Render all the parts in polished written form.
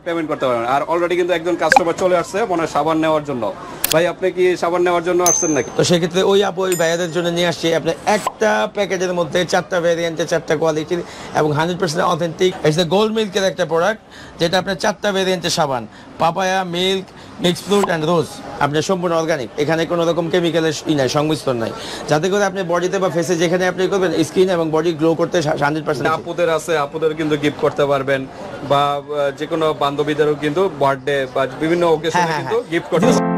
Payment করতে পারবেন। আর already কিন্তু একজন কাস্টমার চলে আসছে মনে হয় সাবান নেওয়ার জন্য। ভাই আপনি কি সাবান নেওয়ার জন্য আসছেন নাকি? তো সেক্ষেত্রে ওই ভাইয়াদের জন্য নিয়ে আসছি আপনি একটা প্যাকেটের মধ্যে 4টা ভ্যারিয়েন্টের 4টা কোয়ালিটির এবং 100% অথেন্টিক ইটস দ্য গোল্ড মিল্কের একটা প্রোডাক্ট, যেটা আপনার 4টা ভ্যারিয়েন্টের সাবান, papaya, milk, mix fruit and rose, আপনার সম্পূর্ণ অর্গানিক। এখানে কোনো রকম কেমিক্যালের নাই, সংমিশ্রণ নাই, যাতে করে আপনি বডিতে বা ফেসে যেখানে আপনি করবেন স্কিন এবং বডি গ্লো করতে 100%। আপুদের আছে, আপুদের কিন্তু গিফট করতে পারবেন, বা যে কোনো বান্ধবীদেরও কিন্তু বার্থডে বা বিভিন্ন ওকেশনে কিন্তু গিফট করতে পারবেন।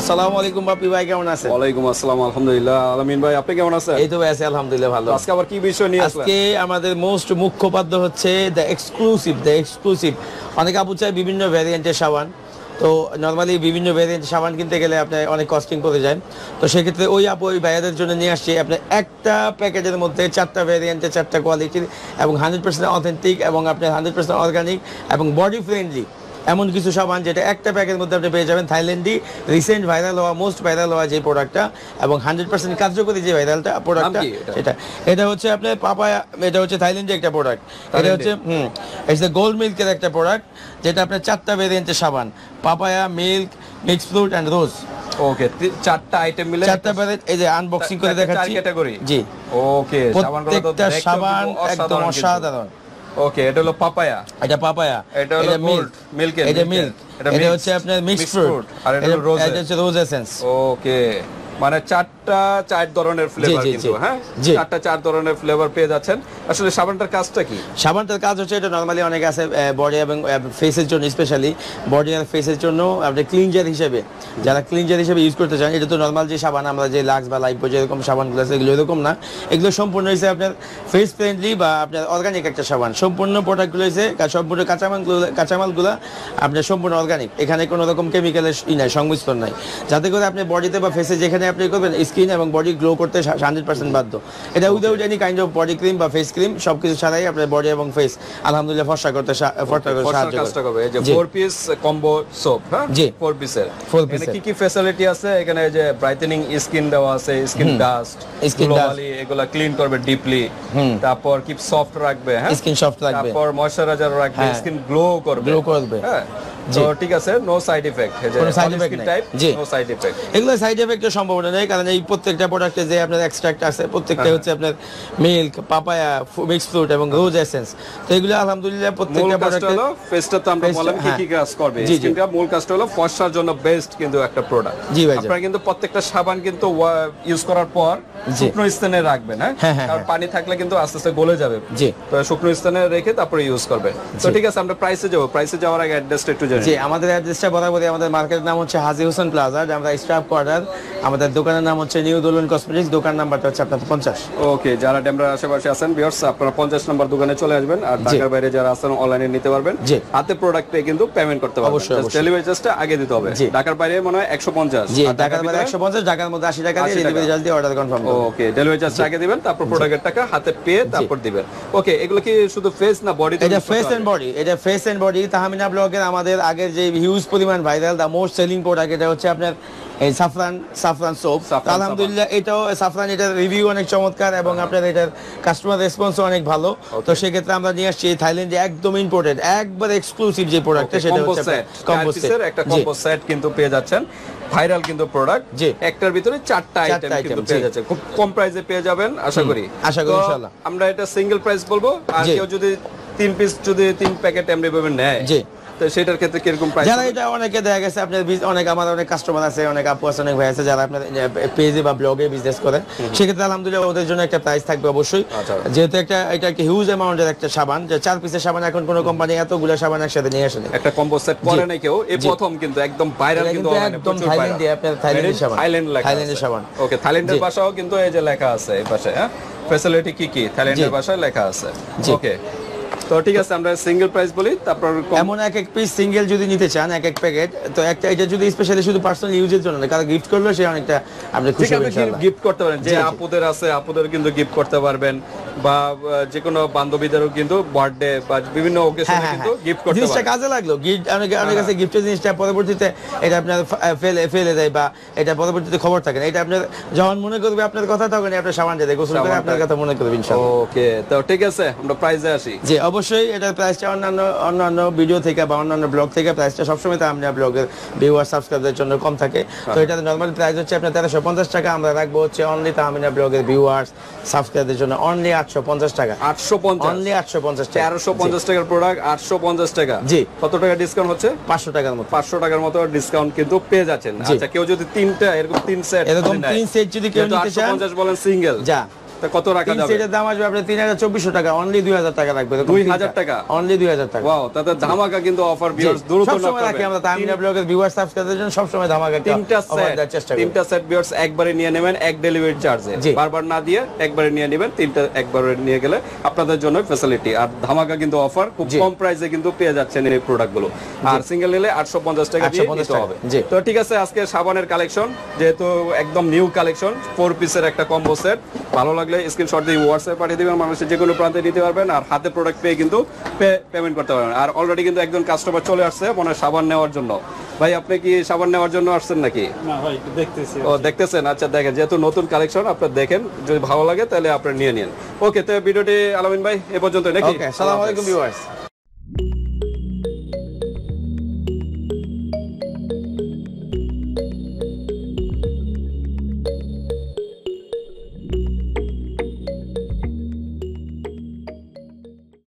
আসসালামু আলাইকুম বাপি ভাই, কেমন আছেন? ওয়ালাইকুম আসসালাম, আলহামদুলিল্লাহ। আলামিন ভাই আপনি কেমন আছেন? এই তো ভাই আছি আলহামদুলিল্লাহ ভালো। আজকে আবার কি বিষয় নিয়ে আসলেন? আজকে আমাদের মোস্ট মুখ্য পাদ্য হচ্ছে দ্য এক্সক্লুসিভ। অনেক আপু চায় বিভিন্ন ভ্যারিয়েন্টের সাবান, তো নর্মালি বিভিন্ন ভ্যারিয়েন্টের সাবান কিনতে গেলে আপনি অনেক কস্টিং পড়ে যায়। তো সেক্ষেত্রে ওই ভাইয়াদের জন্য নিয়ে আসছি আপনি একটা প্যাকেটের মধ্যে 4টা ভ্যারিয়েন্টের 4টা কোয়ালিটির এবং 100% অথেন্টিক এবং আপনার 100% অর্গানিক এবং বডি ফ্রেন্ডলি এমন কিছু সাবান, যেটা একটা প্যাকের মধ্যে আপনি পেয়ে যাবেন। থাইল্যান্ডি রিসেন্ট ভাইরাল হওয়া, মোস্ট ভাইরাল হওয়া যে প্রোডাক্টটা এবং 100% কার্যকরী যে প্রোডাক্টটা, এটা হচ্ছে আপনার পাপায়া, এটা হচ্ছে থাইল্যান্ডি একটা প্রোডাক্ট। এটা হচ্ছে ইটস দ্য গোল্ড মিল্কের একটা প্রোডাক্ট, যেটা আপনার 4টা ভ্যারিয়েন্টের সাবান, papaya, milk, mix fruit and rose. Okay, 4টা আইটেম মিলে 4টা ভ্যারিয়েন্ট, এই যে আনবক্সিং করে দেখাচ্ছি। 4 ক্যাটাগরি। জি ওকে, প্রত্যেকটা সাবান একদম অসাধারণ। ওকে, এটা হলো পাপায়া, এটা পাপায়া, এটা হলো মিল্ক, এটা মিল্ক, এটা হচ্ছে আপনার মিক্স ফ্রুট, আর এটা হচ্ছে রোজ এসেন্স। ওকে, মানে 4 ধরনের ফ্লেভার কিন্তু, হ্যাঁ 4 ধরনের ফ্লেভার পেয়ে যাচ্ছেন। আসলে সাবানটার কাজটা কি? সাবানটার কাজ হচ্ছে, এটা নরমালি অনেক আছে বডি এবং ফেসের জন্য, স্পেশালি বডি আর ফেসের জন্য আপনি ক্লিনজার হিসেবে, যারা ক্লিনজার হিসেবে ইউজ করতে চান। এটা তো নরমাল যে সাবান আমরা যে লাক্স বা লাইফবয় যেরকম সাবানগুলো আছে এগুলো এরকম না, এগুলো সম্পূর্ণ হয়েছে আপনার ফেস ফ্রেন্ডলি বা আপনার অর্গানিক একটা সাবান। সম্পূর্ণ প্রোডাক্টগুলো হয়েছে, সম্পূর্ণ কাঁচামালগুলো আপনার সম্পূর্ণ অর্গানিক। এখানে কোনো রকম কেমিক্যালের নাই, সংমিশ্রণ নাই, যাতে করে আপনি বডিতে বা ফেসে যেখানে আপনি করবেন স্কিন এবং বডি গ্লো করতে 100% বাধ্য। এটা without any kind of body cream বা ফেস ক্রিম, সবকিছু ছাড়াই আপনার বডি এবং ফেস আলহামদুলিল্লাহ ফর্সা করতে সাহায্য করে। এই যে 4 পিস কম্বো সোপ, হ্যাঁ জি 4 পিসের। এখানে কি কি ফ্যাসিলিটি আছে? এখানে যে ব্রাইটেনিং স্কিন দেওয়া আছে, স্কিন ডাস্ট, গ্লোবালি এগুলা ক্লিন করবে ডিপলি, তারপর কি সফট রাখবে, হ্যাঁ স্কিন সফট রাখবে, তারপর ময়শ্চারাইজার রাখবে, স্কিন গ্লো করবে, হ্যাঁ তো ঠিক আছে, নো সাইড ইফেক্ট, কোনো সাইড ইফেক্ট নাই, নো সাইড ইফেক্ট। এগুলো সাইড ইফেক্টের সম্ভাবনা নেই, কারণ এই প্রত্যেকটা প্রোডাক্টে যে আপনার এক্সট্রাক্ট আছে প্রত্যেকটা হচ্ছে আপনার মিল্ক, পাপায়া, মিক্স ফ্রুট এবং রোজ এসেন্স। তো এগুলো আলহামদুলিল্লাহ প্রত্যেকটা প্রোডাক্ট হলো ফেসটা তো আমরা বললাম কি কি কাজ করবে, স্কিনটা মূল কাজটা হলো ফর্সার জন্য বেস্ট কিন্তু একটা প্রোডাক্ট। জি ভাই, আপনারা কিন্তু প্রত্যেকটা সাবান কিন্তু ইউজ করার পর শুকনো স্থানে রাখবেন, হ্যাঁ কারণ পানি থাকলে কিন্তু আস্তে আস্তে গলে যাবে। জি, তো শুকনো স্থানে রেখে তারপরে ইউজ করবে। তো ঠিক আছে, আমরা প্রাইসে যাব। প্রাইসে যাওয়ার আগে অ্যাড্রেসটা একটু জানি। জি, আমাদের অ্যাড্রেসটা বরাবরই, আমাদের মার্কেটের নাম হচ্ছে হাজী হোসেন প্লাজা, আমরা স্টাফ কোয়ার্টার। আমাদের দোকানের নাম হচ্ছে নিউ দোলন কসমেটিক্স, দোকান নাম্বারটা হচ্ছে আপনার 50। ওকে, যারা ডেমরার আশেপাশে আছেন ভিউয়ার্স, আপনারা 50 নম্বর দোকানে চলে আসবেন। আর ঢাকার বাইরে যারা আছেন অনলাইনে নিতে পারবেন, হাতে প্রোডাক্ট পেয়ে কিন্তু পেমেন্ট করতে পারবেন। ডেলিভারি চার্জটা আগে দিতে হবে। ঢাকার বাইরে মনে হয় 150। জি, ঢাকার বাইরে 150, ঢাকার মধ্যে 80 টাকা দিয়ে ডেলিভারি চার্জ দিয়ে অর্ডার কনফার্ম করুন। ওকে, ডেলিভারি চার্জটা আগে দিবেন, তারপর প্রোডাক্টের টাকা হাতে পেয়ে তারপর দিবেন। ওকে, এগুলো কি শুধু ফেস না বডি? এটা ফেস এন্ড বডি, এটা ফেস এন্ড বডি। তাহমিনা ব্লগের আমাদের আগের যে হিউজ পরিমাণ viral, the most selling product, এটা হচ্ছে আপনার এই সাফরান সোপ। আলহামদুলিল্লাহ এটাও সাফরান, এটার রিভিউ অনেক চমৎকার এবং আপনার এটার কাস্টমার রেসপন্সও অনেক ভালো। তো সেক্ষেত্রে আমরা নিয়ে আসছি থাইল্যান্ডে একদম ইম্পোর্টেড, একবার এক্সক্লুসিভ যে প্রোডাক্টটা, সেটা হচ্ছে কম্বো সেট। একটা কম্বো সেট কিন্তু পেয়ে যাচ্ছেন, ভাইরাল কিন্তু প্রোডাক্ট। জি, একটার ভিতরে 4টা আইটেম কিন্তু পেয়ে যাচ্ছে, খুব কম প্রাইসে পেয়ে যাবেন আশা করি ইনশাআল্লাহ। আমরা এটা সিঙ্গেল প্রাইস বলবো, আর কেউ যদি 3 পিস যদি 3 প্যাকেট এমনি ভাবে নেয়, জি, তো সেটার ক্ষেত্রে কিরকম প্রাইস? যারা এটা অনেকে দেখা গেছে আপনার অনেক, আমার অনেক কাস্টমার আছে, অনেক আপু আছে, অনেক ভাই আছে যারা আপনার পেজে বা ব্লগে বিজনেস করে, সেক্ষেত্রে আলহামদুলিল্লাহ ওদের জন্য একটা প্রাইস থাকবে অবশ্যই। যেহেতু এটা একটা হিউজ অ্যামাউন্টের একটা সাবান, যে 4 পিসের সাবান, এখন কোনো কোম্পানি এতগুলো সাবান একসাথে নিয়ে আসে না। একটা কম্বো সেট করে নাই কেউ, এই প্রথম কিন্তু একদম ভাইরাল, কিন্তু একদম থাইল্যান্ডে আপনার থাইল্যান্ডের সাবান, থাইল্যান্ডের সাবান। ওকে, থাইল্যান্ডের ভাষাও কিন্তু এই যে লেখা আছে এই পাশে, হ্যাঁ ফ্যাসিলিটি কি কি থাইল্যান্ডের ভাষায় লেখা আছে। ওকে, তো ঠিক আছে, আমরা সিঙ্গেল প্রাইস বলি, তারপর এমন এক পিস সিঙ্গেল যদি নিতে চান, এক প্যাকেট, তো একটা এটা যদি স্পেশালি শুধু পার্সোনাল ইউজের জন্য না, কারো গিফট করলে সে অনেকটা আপনি খুশি হবেন ইনশাআল্লাহ। গিফট করতে পারেন, যে আপুদের আছে আপুদের কিন্তু গিফট করতে পারবেন, বা যে কোনো বান্ধবীদেরও কিন্তু বার্থডে বা বিভিন্ন ওকেশনে কিন্তু গিফট করতে পারবেন। জিনিসটা কাজে লাগলো, গিফট অনেক কাছে গিফটের জিনিসটা পরবর্তীতে এটা আপনার ফেলে দেয়, বা এটা পরবর্তীতে খবর থাকে না, এটা আপনার যখন মনে করবে আপনার কথা, তখন আপনি সাবান দিয়ে গোসল করে আপনার কথা মনে করবেন ইনশাআল্লাহ। ওকে, তো ঠিক আছে, আমরা প্রাইসে আসি। জি অবশ্যই, এটার প্রাইসটা অন্যান্য ভিডিও থেকে বা অন্যান্য ব্লগ থেকে প্রাইসটা সবসময় তো আমরা ব্লগের ভিউয়ার সাবস্ক্রাইবারদের জন্য কম থাকে। তো এটার নরমাল প্রাইস হচ্ছে আপনার 1350 টাকা, আমরা রাখবো হচ্ছে অনলি তাহমিনা ব্লগের ভিউয়ার্স সাবস্ক্রাইবারদের জন্য অনলি 850 টাকা। 850, অনলি 850 টাকা, 1350 টাকার প্রোডাক্ট 850 টাকা। জি। কত টাকা ডিসকাউন্ট হচ্ছে? 500 টাকার মতো, 500 টাকার মতো ডিসকাউন্ট কিন্তু পেয়ে যাচ্ছেন। আচ্ছা, কেউ যদি তিনটা এরকম তিন সেট যদি কেউ নিতে চান, 850 বলেন সিঙ্গেল, যা কত রাখা যাবে? সেটার দাম আসবে আপনার 3400 টাকা, অনলি 2000 টাকা রাখবে। 2000 টাকা, অনলি 2000 টাকা। ওয়াও, তাতে ধামাকা কিন্তু অফার ভিউয়ার্স দ্রুত সব সময় রাখি আমরা তাহমিনা ব্লগের ভিউয়ার সাবস্ক্রাইবারদের জন্য সব সময় ধামাকা তিনটা সেট ভিউয়ার্স একবারে নিয়ে নেবেন, এক ডেলিভারি চার্জে, বারবার না দিয়ে একবারে নিয়ে নেবেন। তিনটা একবারে নিয়ে গেলে আপনাদের জন্য ফ্যাসিলিটি আর ধামাকা কিন্তু অফার, খুব কম প্রাইসে কিন্তু পেয়ে যাচ্ছেন এই প্রোডাক্টগুলো। আর সিঙ্গেল নিলে 850 টাকা দিয়ে নিতে হবে। তো ঠিক আছে, আজকে সাবানের কালেকশন যেহেতু একদম নিউ কালেকশন, 4 পিসের একটা কম্বো সেট, ভালো লাগলে স্ক্রিনশট দিয়ে হোয়াটসঅ্যাপে পাঠিয়ে দিবেন, মানুষের যে কোনো প্রান্তে নিতে পারবেন, আর হাতে প্রোডাক্ট পেয়ে কিন্তু পেমেন্ট করতে পারবেন। আর অলরেডি কিন্তু একজন কাস্টমার চলে আসছে মনে হয় সাবান নেওয়ার জন্য। ভাই, আপনি কি সাবান নেওয়ার জন্য আসছেন নাকি? না ভাই, দেখতেছি। ও, দেখতেছেন? আচ্ছা, দেখেন, যেহেতু নতুন কালেকশন আপনারা দেখেন, যদি ভালো লাগে তাহলে আপনারা নিয়ে নিন। ওকে, তো ভিডিওটি আলামিন ভাই এ পর্যন্ত নাকি? ওকে, আসসালামু আলাইকুম ভিউয়ার্স।